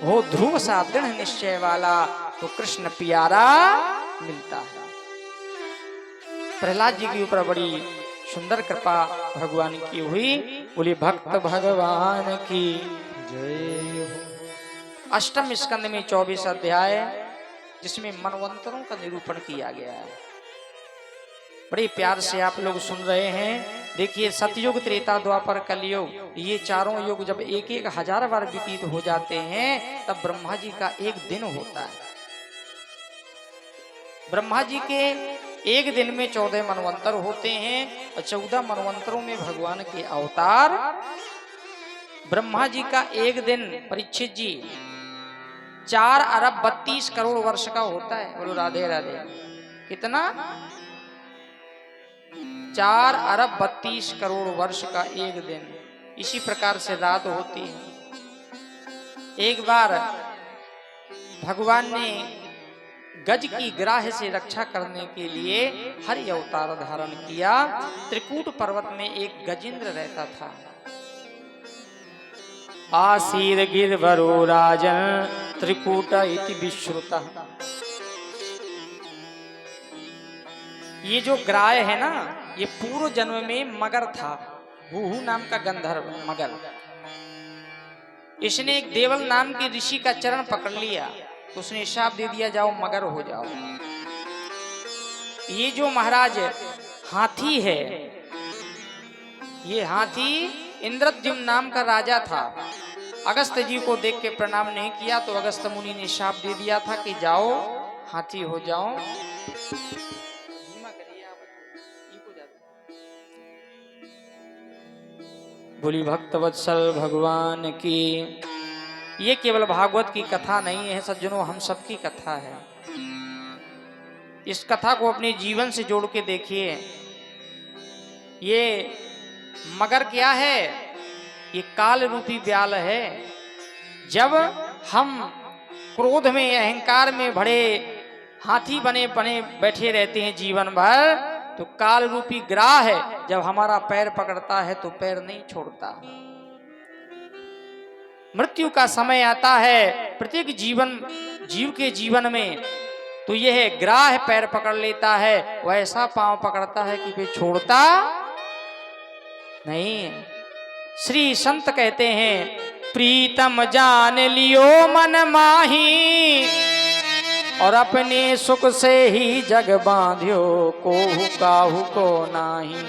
हो ध्रुव सा दृढ़ निश्चय वाला, तो कृष्ण प्यारा मिलता है। प्रहलाद जी के ऊपर बड़ी सुंदर कृपा भगवान की हुई। बोली भक्त भगवान की जय हो। अष्टम स्कंद में 24 अध्याय, जिसमें मनवंतरों का निरूपण किया गया है। बड़े प्यार से आप लोग सुन रहे हैं। देखिए, सतयुग, त्रेता, द्वापर, कलयुग, ये चारों युग जब एक एक हजार बार व्यतीत हो जाते हैं, तब ब्रह्मा जी का एक दिन होता है। ब्रह्मा जी के एक दिन में 14 मनवंतर होते हैं, और 14 मनवंतरों में भगवान के अवतार। ब्रह्मा जी का एक दिन, परीक्षित जी, 4 अरब 32 करोड़ वर्ष का होता है। बोलो राधे राधे। कितना? 4 अरब 32 करोड़ वर्ष का एक दिन। इसी प्रकार से रात होती है। एक बार भगवान ने गज की ग्राह से रक्षा करने के लिए हरि अवतार धारण किया। त्रिकूट पर्वत में एक गजेंद्र रहता था। आसीर गिरवरो राजन त्रिकूट इति विश्रुतः। ये जो ग्राह है ना, ये पूर्व जन्म में मगर था, हुहु नाम का गंधर्व मगर। इसने एक देवल नाम के ऋषि का चरण पकड़ लिया, तो उसने शाप दे दिया, जाओ मगर हो जाओ। ये जो महाराज हाथी है, ये हाथी इंद्रद्युम्न नाम का राजा था। अगस्त जी को देख के प्रणाम नहीं किया, तो अगस्त मुनि ने शाप दे दिया था कि जाओ हाथी हो जाओ। बोली भक्तवत्सल भगवान की। ये केवल भागवत की कथा नहीं है सज्जनों, हम सबकी कथा है। इस कथा को अपने जीवन से जोड़ के देखिए। ये मगर क्या है? ये काल रूपी व्याल है। जब हम क्रोध में, अहंकार में भरे हाथी बने बने बैठे रहते हैं जीवन भर, तो काल रूपी ग्राह है, जब हमारा पैर पकड़ता है तो पैर नहीं छोड़ता। मृत्यु का समय आता है प्रत्येक जीव के जीवन में, तो यह ग्राह पैर पकड़ लेता है, वैसा पांव पकड़ता है कि वे छोड़ता नहीं। श्री संत कहते हैं, प्रीतम जान लियो मन माही, और अपने सुख से ही जग बांध्यो, कोहू काहू को नाही।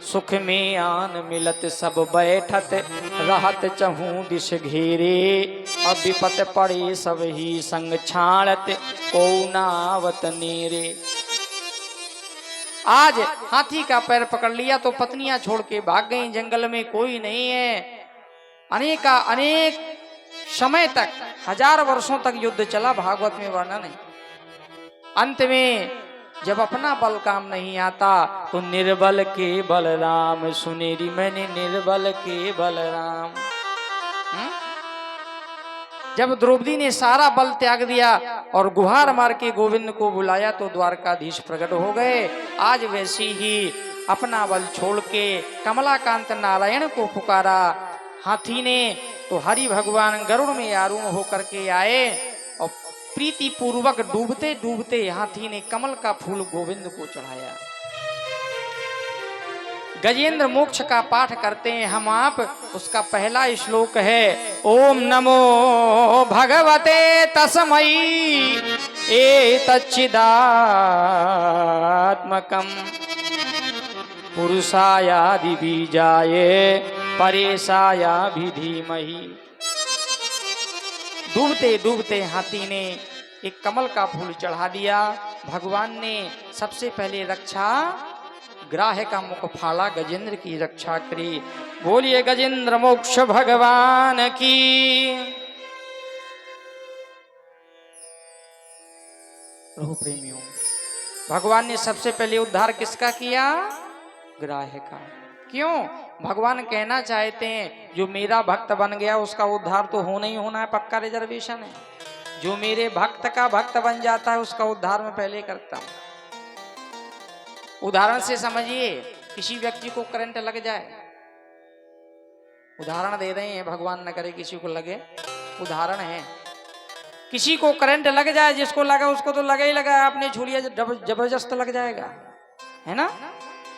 सुख में आन मिलत सब बैठत, रहत चहूं दिश घेरे, अब विपत पड़े सब ही संग छाड़त, को नावत नेरे। आज हाथी का पैर पकड़ लिया तो पत्नियां छोड़ के भाग गई, जंगल में कोई नहीं है। अनेक समय तक, 1000 वर्षों तक युद्ध चला, भागवत में वर्णन है। अंत में जब अपना बल काम नहीं आता, तो निर्बल के बलराम सुनेरी, मैंने निर्बल के बलराम। जब द्रौपदी ने सारा बल त्याग दिया और गुहार मार के गोविंद को बुलाया, तो द्वारकाधीश प्रकट हो गए। आज वैसे ही अपना बल छोड़ के कमलाकांत नारायण को पुकारा हाथी ने, तो हरि भगवान गरुड़ में आरूढ़ होकर के आए, और प्रीति पूर्वक डूबते डूबते हाथी ने कमल का फूल गोविंद को चढ़ाया। गजेंद्र मोक्ष का पाठ करते हैं हम आप। उसका पहला श्लोक है, ओम नमो भगवते तस्मयी एतच्चिदात्मकं पुरुषायादि बीजाय परेशाया भी धीमहि। डूबते डूबते हाथी ने एक कमल का फूल चढ़ा दिया। भगवान ने सबसे पहले रक्षा, ग्राह का मुख फाड़ा, गजेंद्र की रक्षा करी। बोलिए गजेंद्र मोक्ष भगवान की। प्रभु प्रेमियों, भगवान ने सबसे पहले उद्धार किसका किया? ग्राह का। क्यों? भगवान कहना चाहते हैं, जो मेरा भक्त बन गया उसका उद्धार तो होना ही होना है, पक्का रिजर्वेशन है। जो मेरे भक्त का भक्त बन जाता है उसका उद्धार मैं पहले करता हूं। उदाहरण से समझिए, किसी व्यक्ति को करंट लग जाए, उदाहरण दे रहे हैं, भगवान न करे किसी को लगे, उदाहरण है। किसी को करंट लग जाए, जिसको लगा उसको तो लगा ही लगा, आपने छू लिया जबरदस्त लग जाएगा, है ना।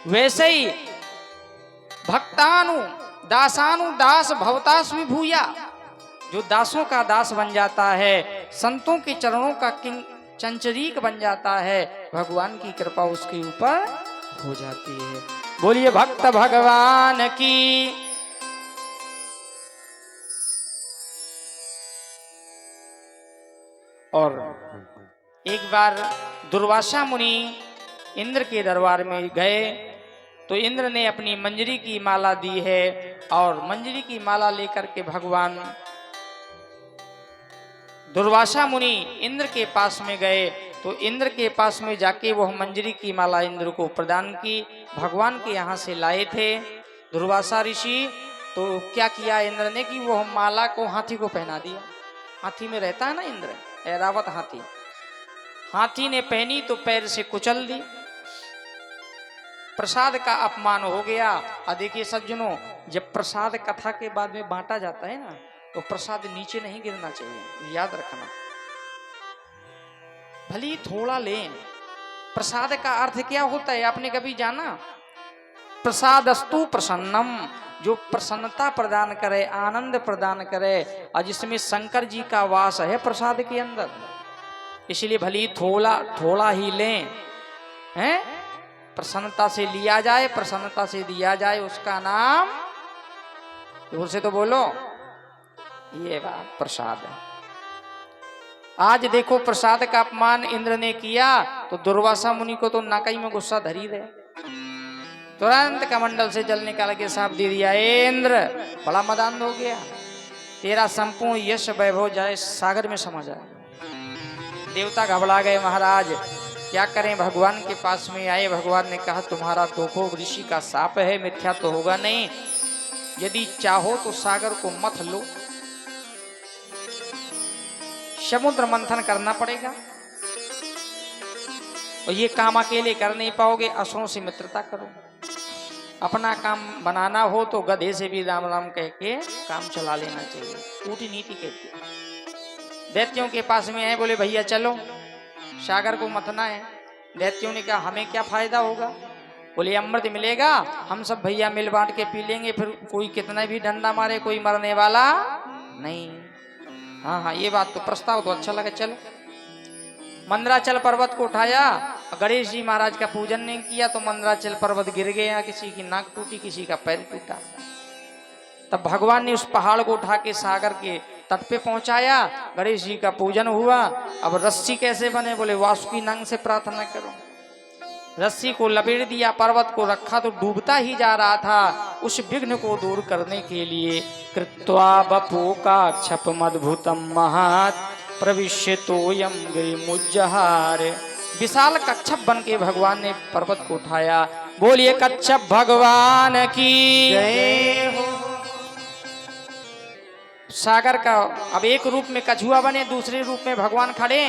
वैसे ही भक्तानु दासानु दास भवतास विभूया, जो दासों का दास बन जाता है, संतों के चरणों का किंग चंचरीक बन जाता है, भगवान की कृपा उसके ऊपर हो जाती है। बोलिए भक्त भगवान की। और एक बार दुर्वासा मुनि इंद्र के दरबार में गए तो इंद्र ने अपनी मंजरी की माला दी है, और मंजरी की माला लेकर के भगवान दुर्वासा मुनि इंद्र के पास में गए तो इंद्र के पास में जाके वह मंजरी की माला इंद्र को प्रदान की। भगवान के यहाँ से लाए थे दुर्वासा ऋषि, तो क्या किया इंद्र ने कि वह माला को हाथी को पहना दिया। हाथी में रहता है ना इंद्र, ऐरावत हाथी। हाथी ने पहनी तो पैर से कुचल दी, प्रसाद का अपमान हो गया। और देखिए सज्जनों, जब प्रसाद कथा के बाद में बांटा जाता है ना, तो प्रसाद नीचे नहीं गिरना चाहिए, याद रखना। भली थोड़ा लें। प्रसाद का अर्थ क्या होता है, आपने कभी जाना? प्रसादस्तु प्रसन्नम, जो प्रसन्नता प्रदान करे, आनंद प्रदान करे, और जिसमें शंकर जी का वास है प्रसाद के अंदर। इसलिए भली थोड़ा ही लें, हैं? प्रसन्नता से लिया जाए, प्रसन्नता से दिया जाए, उसका नाम जोर से तो बोलो, ये बात प्रसाद है। आज देखो प्रसाद का अपमान इंद्र ने किया तो दुर्वासा मुनि को तो नाकई में गुस्सा धरी दे, तुरंत कमंडल से जल निकाल के साफ दे दिया। इंद्र बड़ा मदान हो गया, तेरा संपूर्ण यश वैभव जाए सागर में समा जाए। देवता घबरा गए, महाराज क्या करें। भगवान के पास में आए, भगवान ने कहा तुम्हारा तोखो ऋषि का साप है, मिथ्या तो होगा नहीं। यदि चाहो तो सागर को मथ लो, समुद्र मंथन करना पड़ेगा, और ये काम अकेले कर नहीं पाओगे, असुरों से मित्रता करो। अपना काम बनाना हो तो गधे से भी राम राम कह के काम चला लेना चाहिए, कूटनीति कहती है। दैत्यों के पास में आए, बोले भैया चलो सागर को मथना है। दैत्यों ने कहा हमें क्या फायदा होगा? बोले अमृत मिलेगा, हम सब भैया मिल बांट के पी लेंगे, फिर कोई कितना भी डंडा मारे कोई मरने वाला नहीं। हाँ हाँ, ये बात तो प्रस्ताव तो अच्छा लगा। चलो मंदराचल पर्वत को उठाया, गणेश जी महाराज का पूजन नहीं किया तो मंदराचल पर्वत गिर गया, किसी की नाक टूटी, किसी का पैर टूटा। तब भगवान ने उस पहाड़ को उठा के सागर के तट पे पहुंचाया, गणेश जी का पूजन हुआ। अब रस्सी कैसे बने? बोले वासुकी नंग से प्रार्थना करो। रस्सी को लपेट दिया, पर्वत को रखा तो डूबता ही जा रहा था। उस विघ्न को दूर करने के लिए कृत्वा बपोका क्षपमद्भुतम महत् प्रविश्यतोयम गिरिमुज्जहार, विशाल कच्छप बन के भगवान ने पर्वत को उठाया। बोलिए कच्छप भगवान की जय हो। सागर का अब एक रूप में कछुआ बने, दूसरे रूप में भगवान खड़े।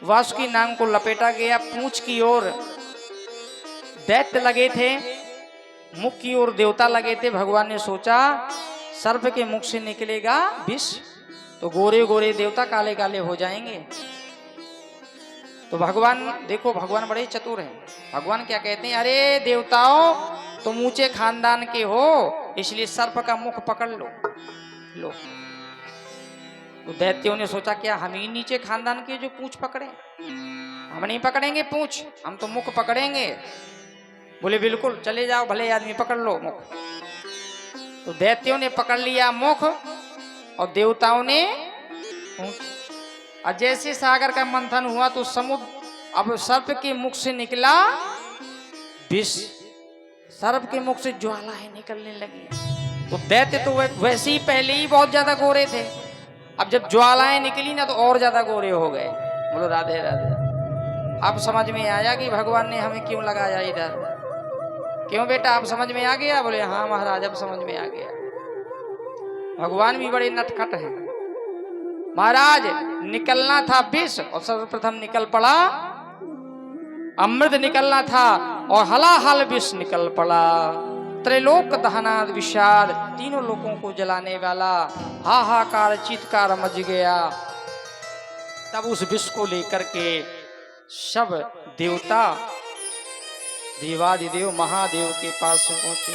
वासुकी नांग को लपेटा गया, पूंछ की ओर दैत्य लगे थे, मुख की ओर देवता लगे थे। भगवान ने सोचा सर्प के मुख से निकलेगा विष, तो गोरे गोरे देवता काले काले हो जाएंगे। तो भगवान देखो, भगवान बड़े चतुर हैं। भगवान क्या कहते हैं? अरे देवताओं, तुम ऊंचे खानदान के हो, इसलिए सर्प का मुख पकड़ लो। लो, तो दैत्यों ने सोचा क्या हम ही नीचे खानदान के जो पूंछ पकड़े? हम नहीं पकड़ेंगे पूंछ, हम तो मुख पकड़ेंगे। बोले बिल्कुल, चले जाओ, भले आदमी पकड़ लो मुख। तो दैत्यों ने पकड़ लिया मुख और देवताओं ने पूंछ। और जैसे सागर का मंथन हुआ तो समुद्र, अब सर्प के मुख से निकला विष, सर्प के मुख से ज्वालाएं निकलने लगी। तो दैत्य तो वैसे ही पहले ही बहुत ज्यादा गोरे थे, अब जब ज्वालाएं निकली ना तो और ज्यादा गोरे हो गए। बोलो राधे राधे। अब समझ में आया कि भगवान ने हमें क्यों लगाया इधर। क्यों बेटा, आप समझ में आ गया? बोले हाँ महाराज, अब समझ में आ गया। भगवान भी बड़े नटखट हैं। महाराज निकलना था विष और सर्वप्रथम निकल पड़ा अमृत, निकलना था और हलाहल विष निकल पड़ा। त्रैलोक दहनाद विषाद, तीनों लोगों को जलाने वाला हाहाकार चीत्कार मच गया। तब उस विष को लेकर के सब देवता देवादिदेव महादेव के पास पहुंचे।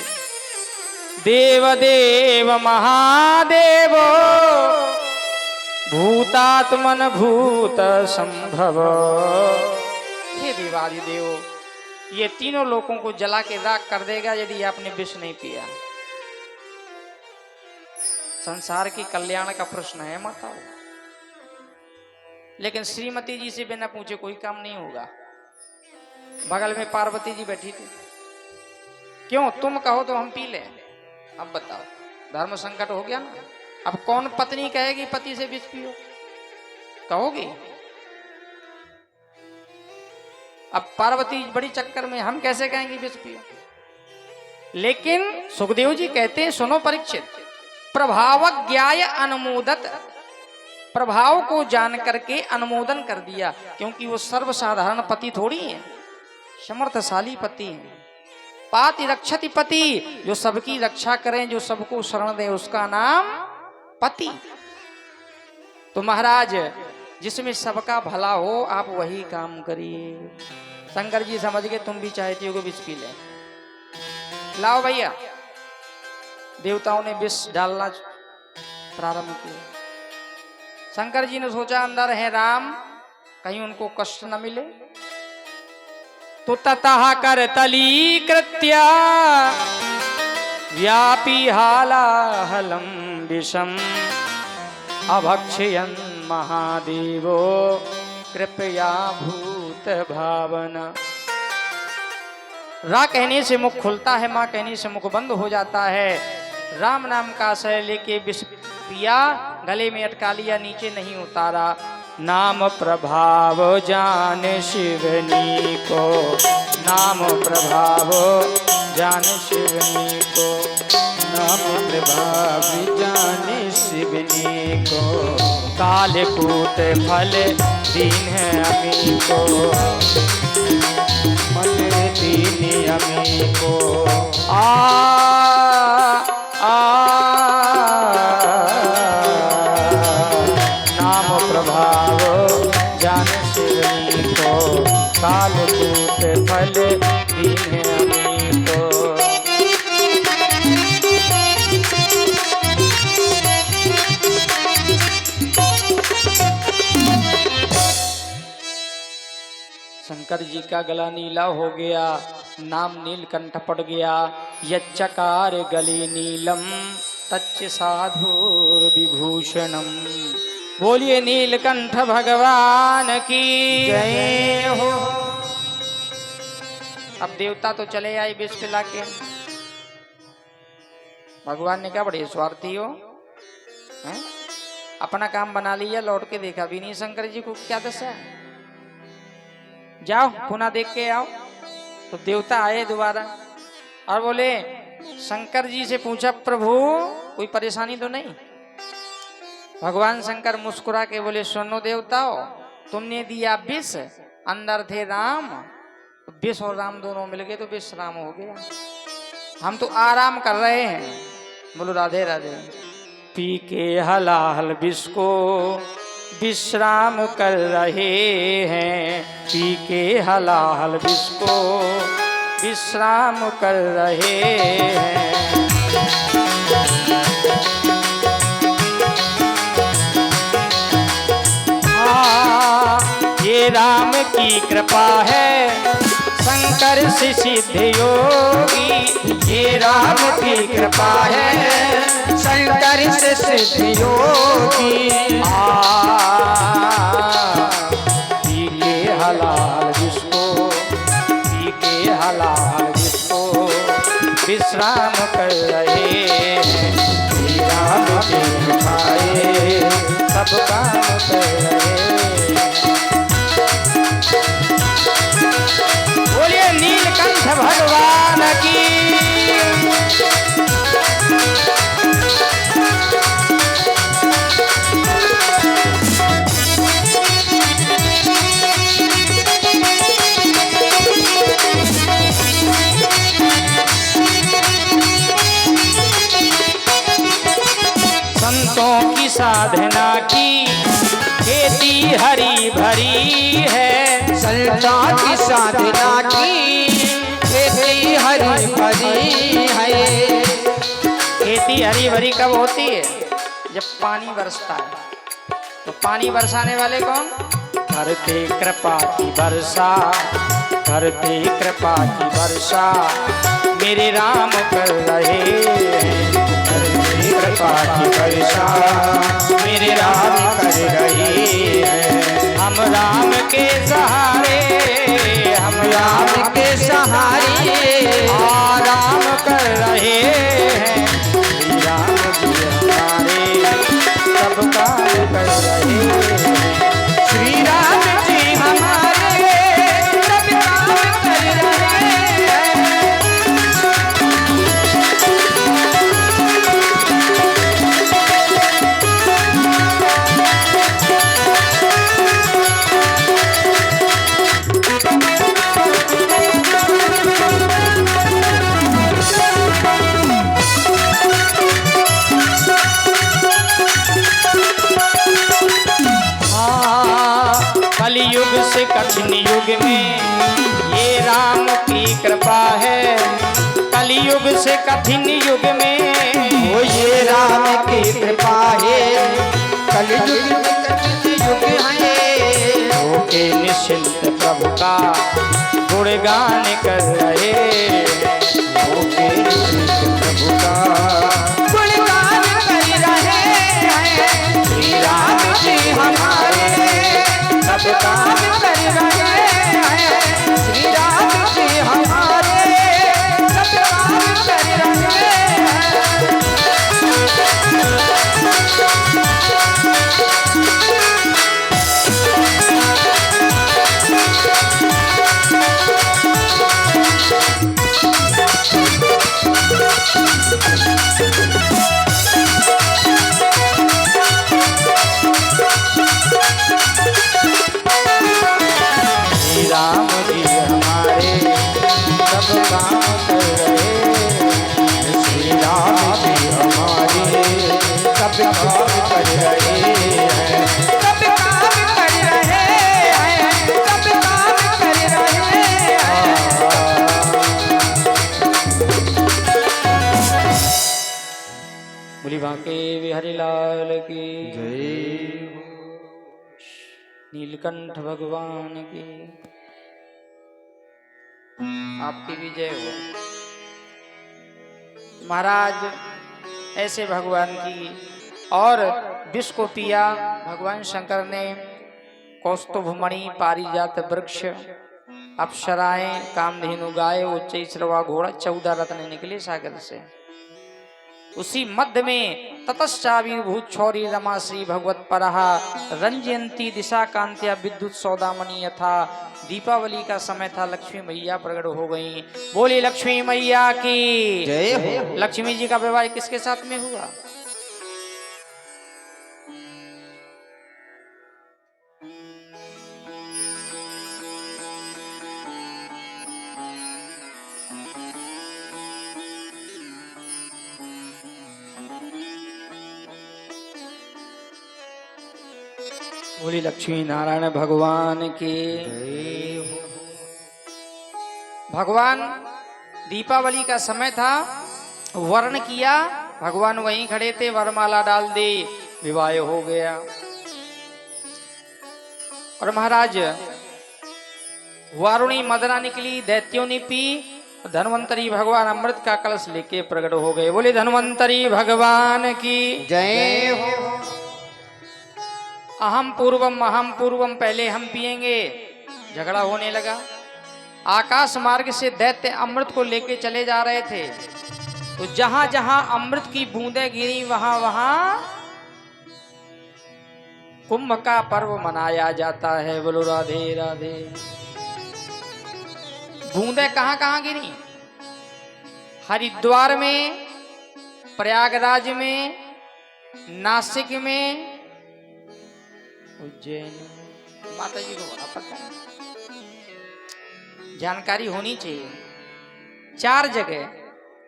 देव देव महादेव भूतात्मन भूत संभव। हे देवादिदेव, ये तीनों लोगों को जला के राख कर देगा यदि आपने विष नहीं पिया। संसार की कल्याण का प्रश्न है माता। लेकिन श्रीमती जी से बिना पूछे कोई काम नहीं होगा। बगल में पार्वती जी बैठी थी, क्यों तुम कहो तो हम पी ले। अब बताओ, धर्म संकट हो गया ना। अब कौन पत्नी कहेगी पति से विष पियो, कहोगी? अब पार्वती बड़ी चक्कर में, हम कैसे कहेंगे विष पियो। लेकिन सुखदेव जी कहते हैं, सुनो परीक्षित, प्रभावज्ञाय अनुमोदत, प्रभाव को जान करके अनुमोदन कर दिया, क्योंकि वो सर्वसाधारण पति थोड़ी है, समर्थशाली पति है। पाति रक्षति पति, जो सबकी रक्षा करें, जो सबको शरण दे, उसका नाम पति। तो महाराज, जिसमें सबका भला हो आप वही काम करिए। शंकर जी समझ गए, तुम भी चाहती हो कि विष पी ले। लाओ भैया। देवताओं ने विष डालना प्रारंभ किया। शंकर जी ने सोचा अंदर है राम, कहीं उनको कष्ट न मिले। तो ततः कर तली कृत्या व्यापी हालाहलम विषम अभक्षयन् महादेवो कृपया भूत भावना। रा कहने से मुख खुलता है, माँ कहने से मुख बंद हो जाता है। राम नाम का आश्रय लेके विष पिया, गले में अटका लिया, नीचे नहीं उतारा। नाम प्रभाव जान शिवनी को, नाम प्रभाव जान शिवनी को, नाम प्रभाव जान शिवनी को, कालकूट फल दीन है अमी को, फल दीन अमी को। नाम प्रभाव जान शिवनी को, कालकूट फल दीन है अमी को। शंकर जी का गला नीला हो गया, नाम नीलकंठ पड़ गया। यच्चकार गले नीलम तच्च साधु विभूषणम। बोलिए नीलकंठ भगवान की जय हो। अब देवता तो चले आए विष पिला के। भगवान ने कहा बड़े स्वार्थी हो, हैं? अपना काम बना लिया, लौट के देखा भी नहीं शंकर जी को क्या दशा है। जाओ पुनः देख के आओ। तो देवता आए दोबारा और बोले, शंकर जी से पूछा प्रभु कोई परेशानी तो नहीं। भगवान शंकर मुस्कुरा के बोले, सुनो देवताओ, तुमने दिया विष, अंदर थे राम, विष और राम दोनों मिल गए तो विष राम हो गया। हम तो आराम कर रहे हैं। बोलो राधे राधे। पी के हलाहल विष को विश्राम कर रहे हैं, पी के हलाहल विष को विश्राम कर रहे हैं। ये राम की कृपा है, शंकर से सिद्ध योगी। ये राम की कृपा है, शंकर से सिद्ध योगी। पी के हलाल जिसको, पी के हलाल जिसको विश्राम कर रहे हैं। राम के कृपाए सब काम कर रहे हैं। बोलिए नीलकंठ भगवान की। संतों की साधना की खेती हरी भरी है। संतों की साधना की खेती हरी भरी है। खेती हरी भरी कब होती है? जब पानी बरसता है। तो पानी बरसाने वाले कौन? करते कृपा की वर्षा, करते कृपा की वर्षा मेरे राम कर रहे हैं। करते कृपा की वर्षा मेरे राम कर रहे हैं। हम राम के सहारे, हम राम के सहारे आराम कर रहे हैं। श्री राम जी हमारे सब काम कर रहे हैं। श्री राम जी हमारे सब काम कर रहे हैं। कलयुग से कठिन युग में ये राम की कृपा है। कलयुग से कठिन युग में वो ये राम की कृपा है। कलयुग में कठिन युग है। होके निश्चिंत प्रभु का गुणगान कर रहे हैं। होके निश्चिंत प्रभु का गुणगान कर रहे हैं। श्री राम जी हमारे सब काम कर रहे हैं। श्री राम जी हमारे सब काम कर रहे हैं। श्री राम जी हमारे सब काम कर रहे हैं। श्री राम जी हमारे सब काम कर रहे हैं। सब काम कर रहे हैं। सब काम कर रहे हैं। बोली बांके बिहारी लाल की जय। नीलकंठ भगवान की आपकी भी जय हो। महाराज ऐसे भगवान की और विष को पिया भगवान शंकर ने। कौस्तुभमणि, पारिजात वृक्ष, अप्सराएं, कामधेनु गाय, उच्च श्रवा घोड़ा, 14 रत्न निकले सागर से। उसी मध्य में ततश्चाविर्भूत छौरी रमा श्री भगवत परहा रंजयंती दिशा कांत्या विद्युत सौदामणि यथा। दीपावली का समय था, लक्ष्मी मैया प्रकट हो गई। बोली लक्ष्मी मैया की जय हो। लक्ष्मी जी का विवाह किसके साथ में हुआ? बोली लक्ष्मी नारायण भगवान की। भगवान दीपावली का समय था, वर्ण किया, भगवान वहीं खड़े थे, वरमाला डाल दी, विवाह हो गया। और महाराज वारुणी मदना निकली, दैत्यों ने पी, धन्वंतरी भगवान अमृत का कलश लेके प्रकट हो गए। बोले धन्वंतरी भगवान की जय हो। अहम पूर्वम, पहले हम पिएंगे। झगड़ा होने लगा। आकाश मार्ग से दैत्य अमृत को लेके चले जा रहे थे। तो जहां जहां अमृत की बूंदें गिरी वहां वहां कुंभ का पर्व मनाया जाता है। बोलो राधे राधे। बूंदें कहां कहां गिरी? हरिद्वार में, प्रयागराज में, नासिक में, उज्जैन। माता जी को बड़ा पता है, जानकारी होनी चाहिए। 4 जगह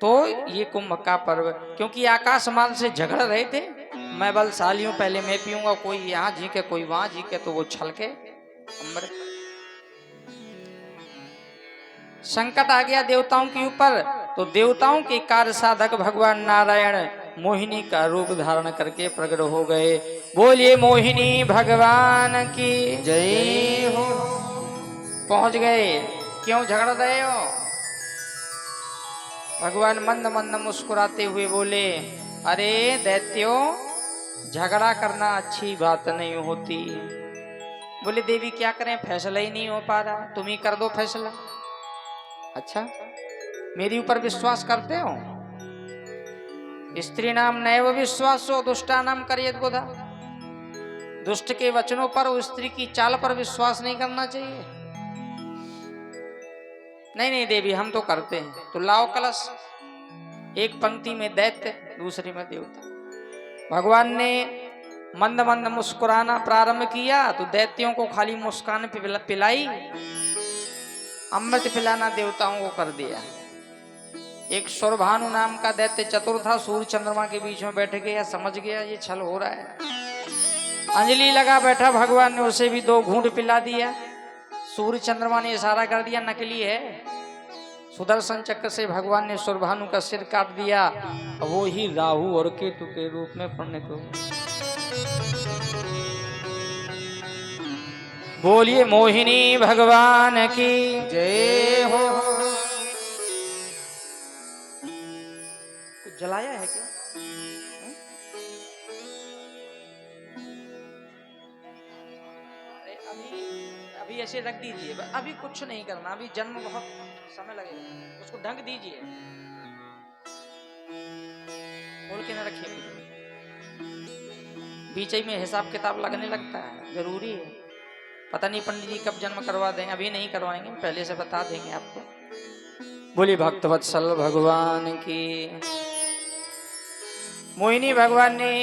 तो ये कुंभ का पर्व, क्योंकि आकाश मार्ग से झगड़ रहे थे, मैं बलशाली हूं, पहले मैं पीऊंगा, कोई यहाँ झीके कोई वहां झीके, तो वो छलके अमृत। संकट आ गया देवताओं के ऊपर, तो देवताओं के कार्य साधक भगवान नारायण मोहिनी का रूप धारण करके प्रकट हो गए। बोलिए मोहिनी भगवान की जय हो। पहुंच गए। क्यों झगड़ रहे हो? भगवान मंद मंद मुस्कुराते हुए बोले, अरे दैत्यो, झगड़ा करना अच्छी बात नहीं होती। बोले देवी क्या करें, फैसला ही नहीं हो पा रहा, तुम ही कर दो फैसला। अच्छा, मेरी ऊपर विश्वास करते हो? स्त्री नाम नैव विश्वासो दुष्टा नाम करियत बुधा। दुष्ट के वचनों पर और स्त्री की चाल पर विश्वास नहीं करना चाहिए। नहीं नहीं देवी, हम तो करते हैं। तो लाओ कलश। एक पंक्ति में दैत्य, दूसरी में देवता। भगवान ने मंद मंद मुस्कुराना प्रारंभ किया तो दैत्यों को खाली मुस्कान पिलाई, अमृत पिलाना देवताओं को कर दिया। एक सुरभानु नाम का दैत्य चतुर था, सूर्य चंद्रमा के बीच में बैठ गया, समझ गया ये छल हो रहा है, अंजलि लगा बैठा। भगवान ने उसे भी 2 घूंट पिला दिया। सूर्य चंद्रमा ने इशारा कर दिया नकली है। सुदर्शन चक्र से भगवान ने सुरभानु का सिर काट दिया, वो ही राहु और केतु के रूप में परिणत हो। बोलिए मोहिनी भगवान की जय हो। कुछ जलाया है क्या? अभी ऐसे रख दीजिए, अभी कुछ नहीं करना, अभी जन्म बहुत समय लगेगा, उसको ढंग दीजिए, खोल के न रखिए। बीच में हिसाब किताब लगने लगता है, जरूरी है। पता नहीं पंडित जी कब जन्म करवा दें, अभी नहीं करवाएंगे, पहले से बता देंगे आपको। बोली भक्त वत्सल भगवान की। मोहिनी भगवान ने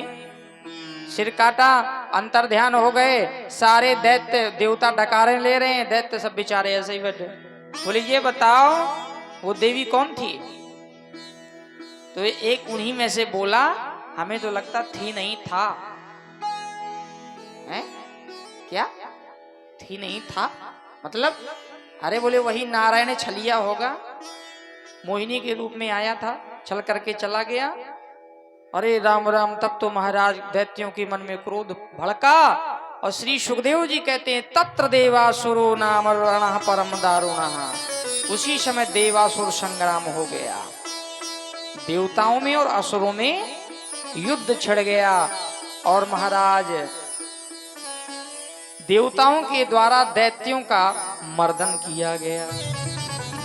सिर काटा, अंतर ध्यान हो गए। सारे दैत्य देवता डकारे ले रहे हैं, दैत्य सब बेचारे ऐसे ही बैठे। बोले ये बताओ वो देवी कौन थी? तो एक उन्हीं में से बोला, हमें तो लगता थी नहीं था। हैं? क्या थी नहीं था मतलब? अरे बोले वही नारायण छलिया होगा, मोहिनी के रूप में आया था, छल करके चला गया। अरे राम राम, तब तो महाराज दैत्यों के मन में क्रोध भड़का और श्री सुखदेव जी कहते हैं तत्र देवासुरो नाम रणः परम दारुणः। उसी समय देवासुर संग्राम हो गया, देवताओं में और असुरों में युद्ध छिड़ गया और महाराज देवताओं के द्वारा दैत्यों का मर्दन किया गया।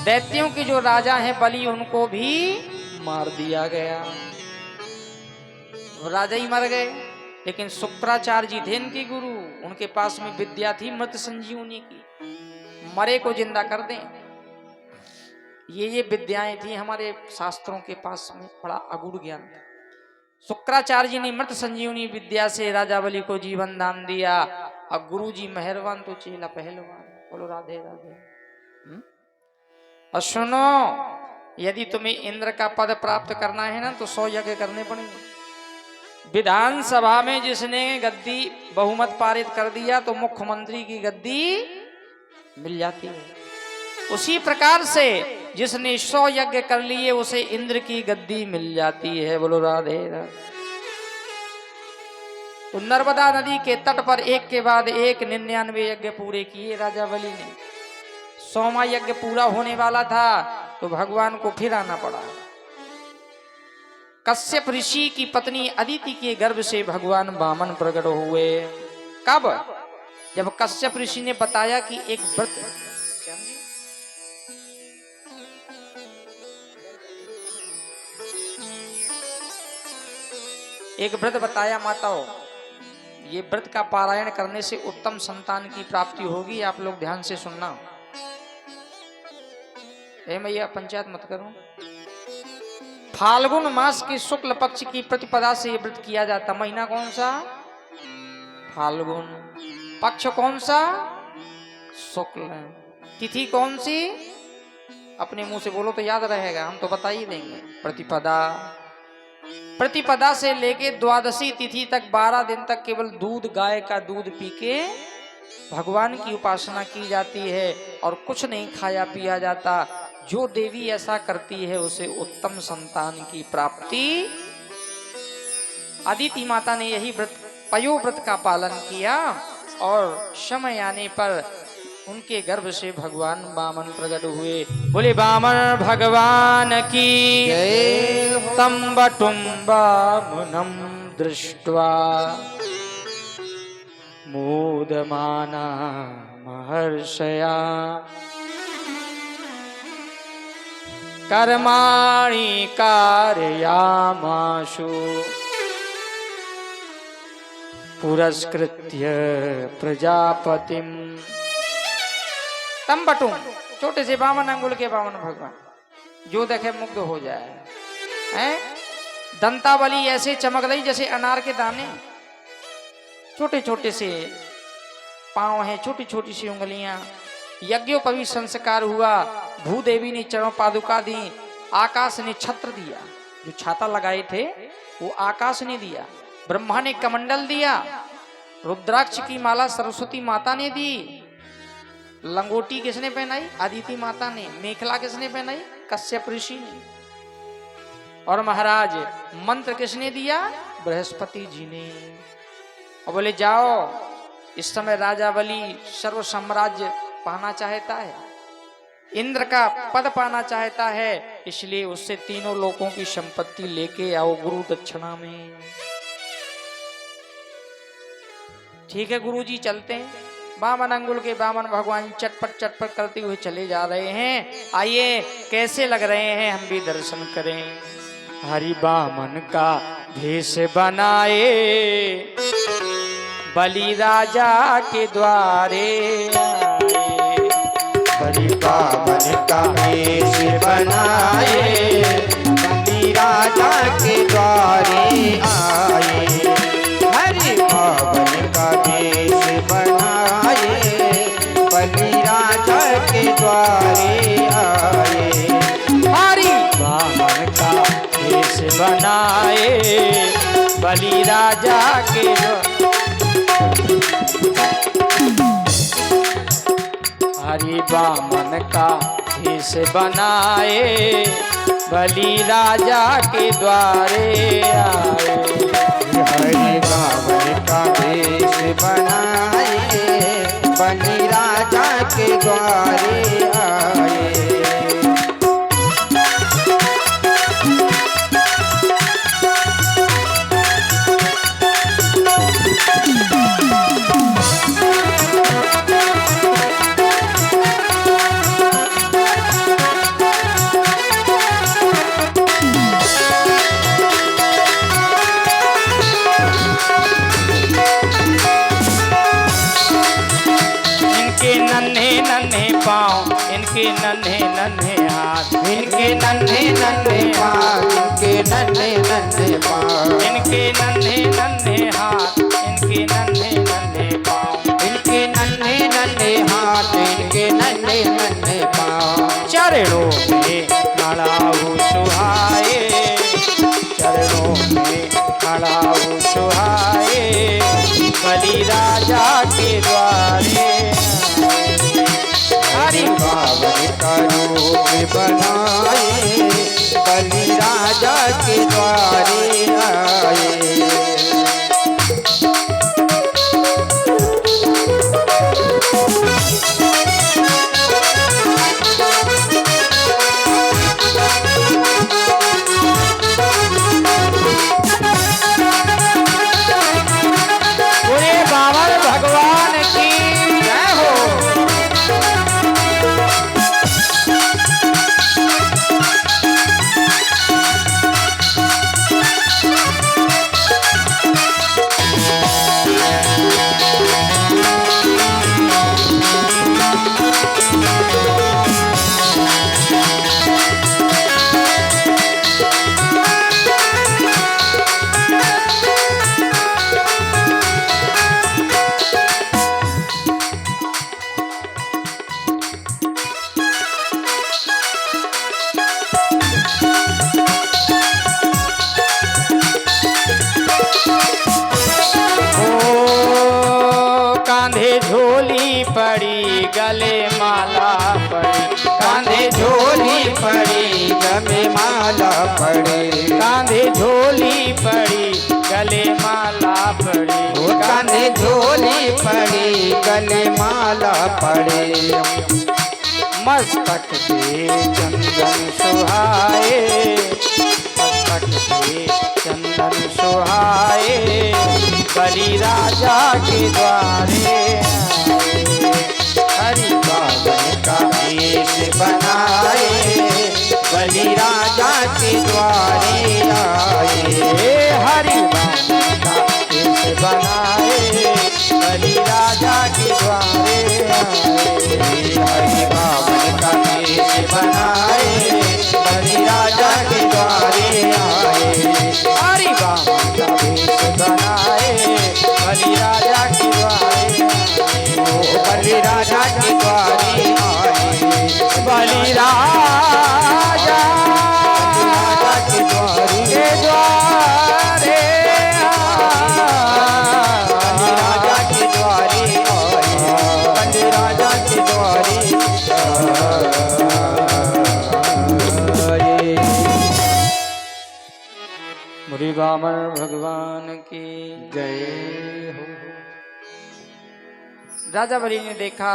दैत्यों के जो राजा हैं बलि, उनको भी मार दिया गया, राजा ही मर गए। लेकिन शुक्राचार्य जी थे इनके गुरु, उनके पास में विद्या थी मृत संजीवनी की, मरे को जिंदा कर दें, ये विद्याएं थी हमारे शास्त्रों के पास में, बड़ा अगूढ़ ज्ञान था। शुक्राचार्य जी ने मृत संजीवनी विद्या से राजा बलि को जीवन दान दिया। अब गुरु जी मेहरबान तो चेला पहलवान। बोलो राधे राधे। और सुनो, यदि तुम्हें इंद्र का पद प्राप्त करना है ना तो 100 यज्ञ करने पड़ेंगे। विधानसभा में जिसने गद्दी बहुमत पारित कर दिया तो मुख्यमंत्री की गद्दी मिल जाती है। उसी प्रकार से जिसने 100 यज्ञ कर लिए उसे इंद्र की गद्दी मिल जाती है। बोलो राधे राधे। तो नर्मदा नदी के तट पर एक के बाद एक 99 यज्ञ पूरे किए राजा बलि ने। 100वां यज्ञ पूरा होने वाला था तो भगवान को फिर आना पड़ा। कश्यप ऋषि की पत्नी अदिति के गर्भ से भगवान वामन प्रकट हुए। कब? जब कश्यप ऋषि ने बताया कि एक व्रत, एक व्रत बताया माताओं, ये व्रत का पारायण करने से उत्तम संतान की प्राप्ति होगी। आप लोग ध्यान से सुनना। मैया पंचायत मत करो। फाल्गुन मास के शुक्ल पक्ष की प्रतिपदा से ये व्रत किया जाता। महीना कौन सा? फाल्गुन। पक्ष कौन सा? शुक्ल। तिथि कौन सी? अपने मुंह से बोलो तो याद रहेगा, हम तो बता ही देंगे। प्रतिपदा। प्रतिपदा से लेके द्वादशी तिथि तक 12 दिन तक केवल दूध, गाय का दूध पी के भगवान की उपासना की जाती है और कुछ नहीं खाया पिया जाता। जो देवी ऐसा करती है उसे उत्तम संतान की प्राप्ति। अदिति माता ने यही व्रत, पयो व्रत का पालन किया और समय आने पर उनके गर्भ से भगवान वामन प्रकट हुए। बोले वामन भगवान की जय हो। तम बटुम वामनम दृष्ट्वा मोदमाना महर्षया कर्माणि कारयामाशु पुरस्कृत्य प्रजापतिम। तम बटुम, छोटे से 52 अंगुल के 52 भगवान, जो देखे मुग्ध हो जाए हैं। दंतावली ऐसे चमक रही जैसे अनार के दाने, छोटे छोटे से पांव हैं, छोटी छोटी सी उंगलियां। यज्ञोपवी संस्कार हुआ, भूदेवी ने चरण पादुका दी, आकाश ने छत्र दिया, जो छाता लगाए थे वो आकाश ने दिया, ब्रह्मा ने कमंडल दिया, रुद्राक्ष की माला सरस्वती माता ने दी, लंगोटी किसने पहनाई? अदिति माता ने। मेखला किसने पहनाई? कश्यप ऋषि ने। और महाराज मंत्र किसने दिया? बृहस्पति जी ने। और बोले जाओ, इस समय राजा बलि सर्व साम्राज्य पाना चाहता है, इंद्र का पद पाना चाहता है, इसलिए उससे तीनों लोगों की संपत्ति लेके आओ गुरु दक्षिणा में। ठीक है गुरुजी, चलते हैं। 52 अंगुल के 52 भगवान चटपट चटपट करते हुए चले जा रहे हैं। आइए कैसे लग रहे हैं हम भी दर्शन करें। हरि वामन का भेष बनाए बलि राजा के द्वारे आए। हरि वामन का भेष बनाए बलि राजा के द्वारे आए। हरि वामन का भेष बनाए बलि राजा के द्वारे आए। हरि वामन का भेष बनाए बलि राजा के हरि वामन का भेष बनाए बलि राजा के द्वारे आए। हरि वामन का भेष बनाए बलि राजा के द्वारे आए। पाँव, इनके नन्हे नन्हे हाथ, इनके नन्हे नन्हे हाथ, इनके नन्हे नन्हे पाँव, इनके नन्हे नन्हे हाथ, इनके नन्हे नन्हे पाँव, इनके नन्हे नन्हे हाथ, इनके नन्हे नन्हे पाँव। चरणों में खड़ाऊ सुहाए, चरणों में खड़ाऊ सुहाए बलि राजा के द्वारे। हरि वामन का रूप बनाए बलि राजा के द्वारे आए। बोले वामन भगवान की जय हो। कांधे झोली पड़ी गले माला पड़ी, कांधे झोली पड़ी गले माला पड़ी, कांधे झोली पड़ी गले माला पड़ी, वो कांधे झोली पड़ी गले माला पड़ी। मस्तक पे चंदन सुहाए, मस्तक पे चंदन सुहाए, बलि राजा के द्वारे आए। हरि बावन का वेश बनाए, बलि राजा के द्वारे आए। हरि बावन का वेश बनाए, बलि राजा के द्वारे आए। हरि बावन का वेश बनाए, बलि राजा के द्वारे आए। हरि बावन का वेश बनाए, बलि राजा के द्वारे आए। ओ बलि राजा के द्वारे आए, बलि राजा के द्वारे के द्वारे बलि राजा के द्वारे आए, बलि राजा के द्वारे आए। मुनि वामन भगवान की जय हो। राजा बलि ने देखा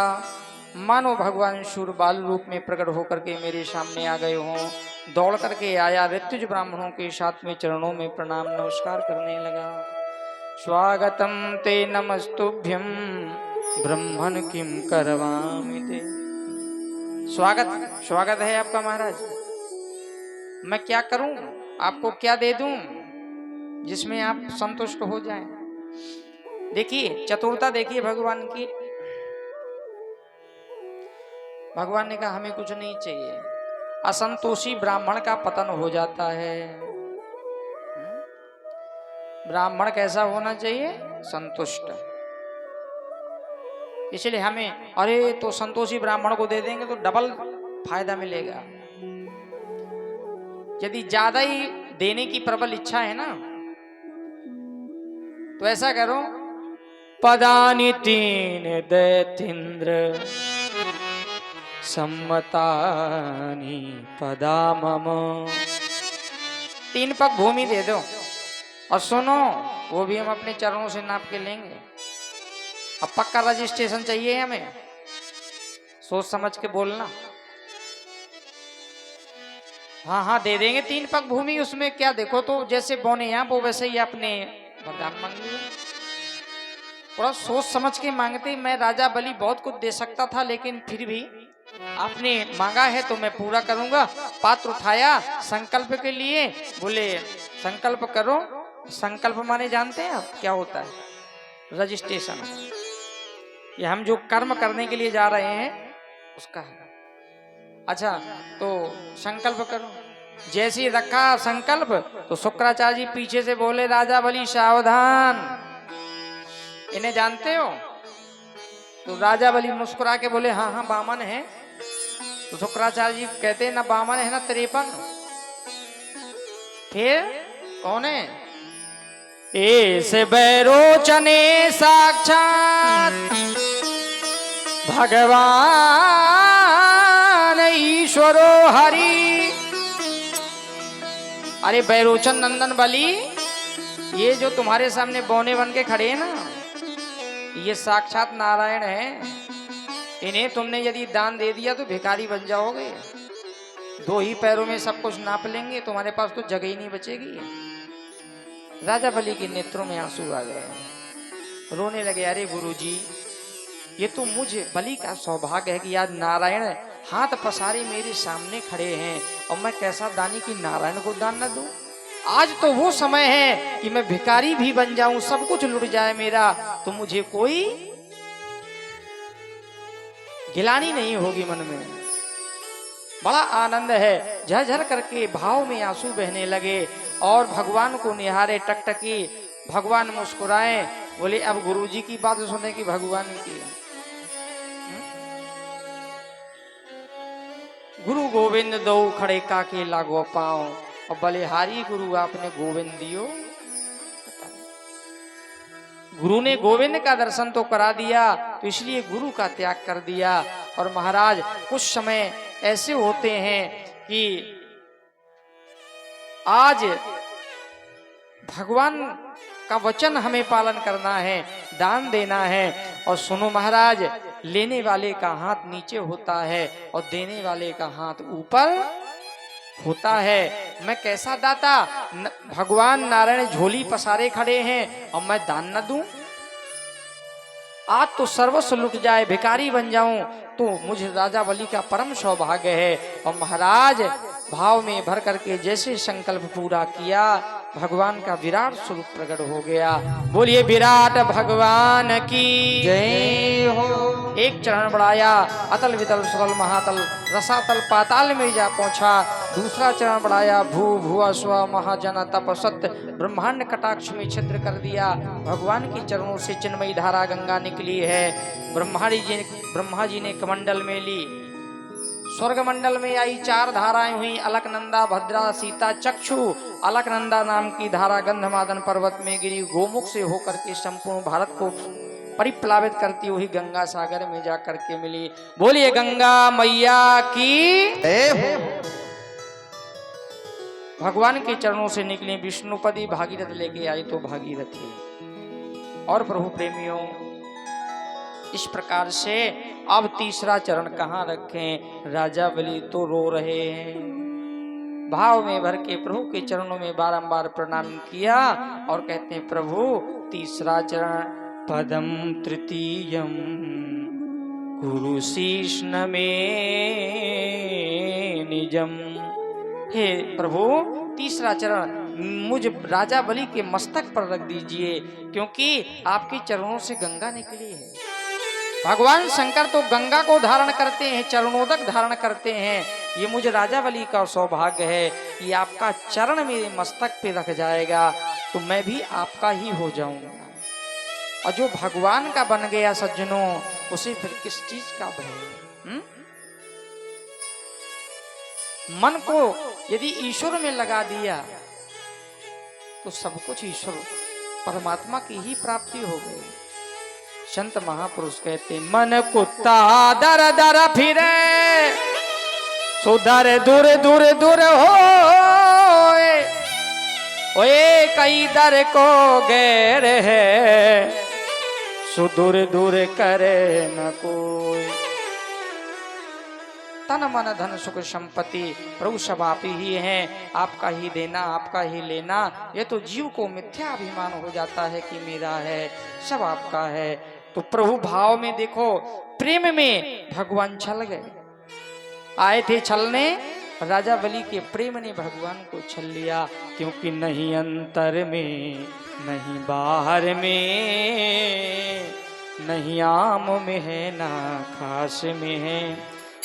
मानो भगवान शूर बाल रूप में प्रकट होकर के मेरे सामने आ गए हों। दौड़ करके आया, ऋत्विज ब्राह्मणों के साथ में चरणों में प्रणाम नमस्कार करने लगा। स्वागतम ते नमस्तुभ्यं ब्रह्मन किम करवामि ते। स्वागत स्वागत है आपका महाराज। मैं क्या करूं, आपको क्या दे दूं जिसमें आप संतुष्ट हो जाएं। देखिए चतुरता, देखिए भगवान की। भगवान ने कहा हमें कुछ नहीं चाहिए, असंतोषी ब्राह्मण का पतन हो जाता है। ब्राह्मण कैसा होना चाहिए, संतुष्ट। इसलिए हमें, अरे तो संतोषी ब्राह्मण को दे देंगे तो डबल फायदा मिलेगा। यदि ज्यादा ही देने की प्रबल इच्छा है ना, तो ऐसा करो, पदानि तीन दैतीन्द्र सम्मतानि पदा मम। 3 पग भूमि दे दो, और सुनो वो भी हम अपने चरणों से नाप के लेंगे। अब पक्का रजिस्ट्रेशन चाहिए हमें, सोच समझ के बोलना। हाँ हाँ दे देंगे 3 पग भूमि, उसमें क्या। देखो तो जैसे बोने आप वो वैसे ही आपने वरदान मांग लिया। थोड़ा सोच समझ के मांगते। मैं राजा बलि बहुत कुछ दे सकता था, लेकिन फिर भी आपने मांगा है तो मैं पूरा करूंगा। पात्र उठाया संकल्प के लिए, बोले संकल्प करो। संकल्प माने जानते हैं आप क्या होता है, रजिस्ट्रेशन। ये हम जो कर्म करने के लिए जा रहे हैं उसका है। अच्छा तो संकल्प करो। जैसे ही रखा संकल्प तो शुक्राचार्य जी पीछे से बोले, राजा बलि सावधान, इन्हें जानते हो। तो राजा बलि मुस्कुरा के बोले हाँ हाँ बामन है। तो शुक्राचार्य जी कहते हैं ना बामन है ना 53। फिर कौन है, ऐसे बैरोचने साक्षात भगवान ईश्वरो हरि। अरे बैरोचन नंदन बलि, ये जो तुम्हारे सामने बौने बन के खड़े हैं ना, ये साक्षात नारायण है। इन्हें तुमने यदि दान दे दिया तो भिखारी बन जाओगे। 2 ही पैरों में सब कुछ नाप लेंगे, तुम्हारे पास तो जगह ही नहीं बचेगी। राजा बलि के नेत्रों में आंसू आ गए, रोने लगे। अरे गुरुजी, ये तो मुझे बलि का सौभाग्य है कि आज नारायण हाथ पसारे मेरे सामने खड़े हैं, और मैं कैसा दानी कि नारायण को दान न दूं। आज तो वो समय है कि मैं भिखारी भी बन जाऊं, सब कुछ लुट जाए मेरा, तो मुझे कोई गिलानी नहीं होगी मन में। बड़ा आनंद है। झरझर करके भाव में आंसू बहने लगे और भगवान को निहारे टकटकी। भगवान मुस्कुराए, बोले अब गुरुजी की बात सुने कि भगवान की। गुरु गोविंद दो खड़े काके लागो पाओ, और बलिहारी गुरु आपने गोविंद दियो। गुरु ने गोविंद का दर्शन तो करा दिया, तो इसलिए गुरु का त्याग कर दिया। और महाराज कुछ समय ऐसे होते हैं कि आज भगवान का वचन हमें पालन करना है, दान देना है। और सुनो महाराज, लेने वाले का हाथ नीचे होता है और देने वाले का हाथ ऊपर होता है। मैं कैसा दाता, भगवान नारायण झोली पसारे खड़े हैं और मैं दान न दूं? आज तो सर्वस्व लुट जाए, भिखारी बन जाऊं तो मुझे राजा बलि का परम सौभाग्य है। और महाराज भाव में भर करके जैसे संकल्प पूरा किया, भगवान का विराट स्वरूप प्रकट हो गया। बोलिए विराट भगवान की जय हो। एक चरण बढ़ाया, अतल वितल सुतल महातल रसातल पाताल में जा पहुंचा। दूसरा चरण बढ़ाया, भू भुआ स्व महाजन तप सत्य ब्रह्मांड कटाक्ष में छिद्र कर दिया। भगवान के चरणों से चिन्मयी धारा गंगा निकली है। ब्रह्मा जी ने कमंडल में ली, स्वर्ग मंडल में आई 4 धाराएं हुई, अलकनंदा, भद्रा, सीता, चक्षु। अलकनंदा नाम की धारा गंधमादन पर्वत में गिरी, गोमुख से होकर के संपूर्ण भारत को परिप्लावित करती हुई गंगा सागर में जाकर के मिली। बोलिए गंगा मैया की। भगवान के चरणों से निकली विष्णुपदी, भागीरथ लेके आई तो भागीरथी। और प्रभु प्रेमियों, इस प्रकार से अब तीसरा चरण कहाँ रखें? राजा बलि तो रो रहे हैं। भाव में भर के प्रभु के चरणों में बारंबार प्रणाम किया और कहते हैं, प्रभु तीसरा चरण पदम तृतीयम गुरु शीष्ण में निजम। हे प्रभु, तीसरा चरण मुझ राजा बलि के मस्तक पर रख दीजिए, क्योंकि आपके चरणों से गंगा निकली है। भगवान शंकर तो गंगा को धारण करते हैं, चरणोदक धारण करते हैं। ये मुझे राजा बलि का सौभाग्य है कि आपका चरण मेरे मस्तक पे रख जाएगा तो मैं भी आपका ही हो जाऊंगा। और जो भगवान का बन गया सज्जनों, उसे फिर किस चीज का भय? मन को यदि ईश्वर में लगा दिया तो सब कुछ ईश्वर परमात्मा की ही प्राप्ति हो गई। संत महापुरुष कहते, मन कुत्ता दर दर फिरे सुधर दूर दूर दूर हो, ओए कई दर को गैर है सुदूर दूर करे न कोई। तन मन धन सुख संपत्ति प्रभु सब आप ही हैं, आपका ही देना आपका ही लेना। ये तो जीव को मिथ्या अभिमान हो जाता है कि मेरा है, सब आपका है। तो प्रभु भाव में देखो, प्रेम में भगवान छल गए। आए थे छलने, राजा बलि के प्रेम ने भगवान को छल लिया। क्योंकि नहीं अंतर में नहीं बाहर में, नहीं आम में है ना खास में है,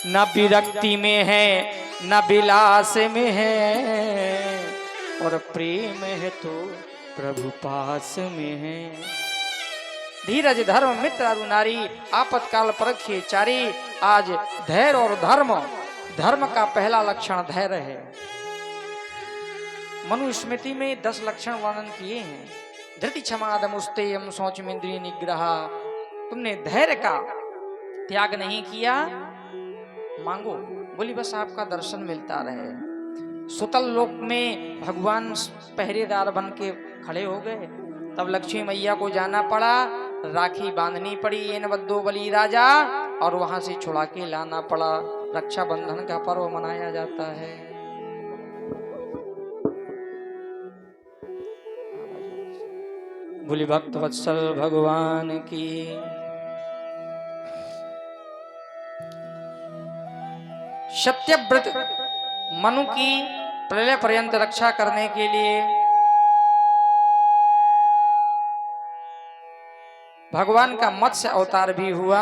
न विरक्ति में है न विलास में है, और प्रेम है तो प्रभु पास में है। धीरज धर्म मित्र अरु नारी, आपत्काल परखिए चारी। आज धैर्य और धर्म का पहला लक्षण धैर्य है। मनुस्मृति में 10 लक्षण वर्णन किए हैं। धृति क्षमा दम उस्तेयम शौचम इंद्रिय निग्रह। तुमने धैर्य का त्याग नहीं किया, मांगो, बोली बस आपका दर्शन मिलता रहे। सुतल लोक में भगवान पहरेदार बन के खड़े हो गए। तब लक्ष्मी मैया को जाना पड़ा, राखी बांधनी पड़ी एन बद्दो बलि राजा, और वहां से छुड़ा के लाना पड़ा। रक्षाबंधन का पर्व मनाया जाता है। बोली भक्त वत्सल भगवान की। सत्यव्रत मनु की प्रलय पर्यंत रक्षा करने के लिए भगवान का मत्स्य अवतार भी हुआ।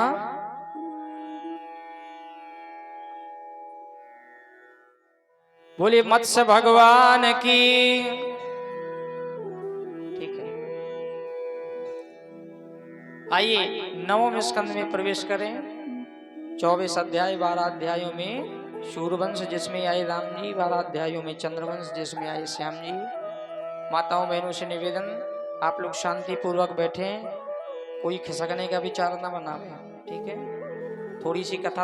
बोले मत्स्य भगवान की। ठीक है, आइए 9वें स्कंद में प्रवेश करें। 24 अध्याय 12 अध्यायों में सूर्यवंश जिसमें आए राम जी, 12 अध्यायों में चंद्रवंश जिसमें आए श्याम जी। माताओं बहनों से निवेदन, आप लोग शांति पूर्वक बैठें। कोई खिसकने का विचार न बनावे, ठीक है। थोड़ी सी कथा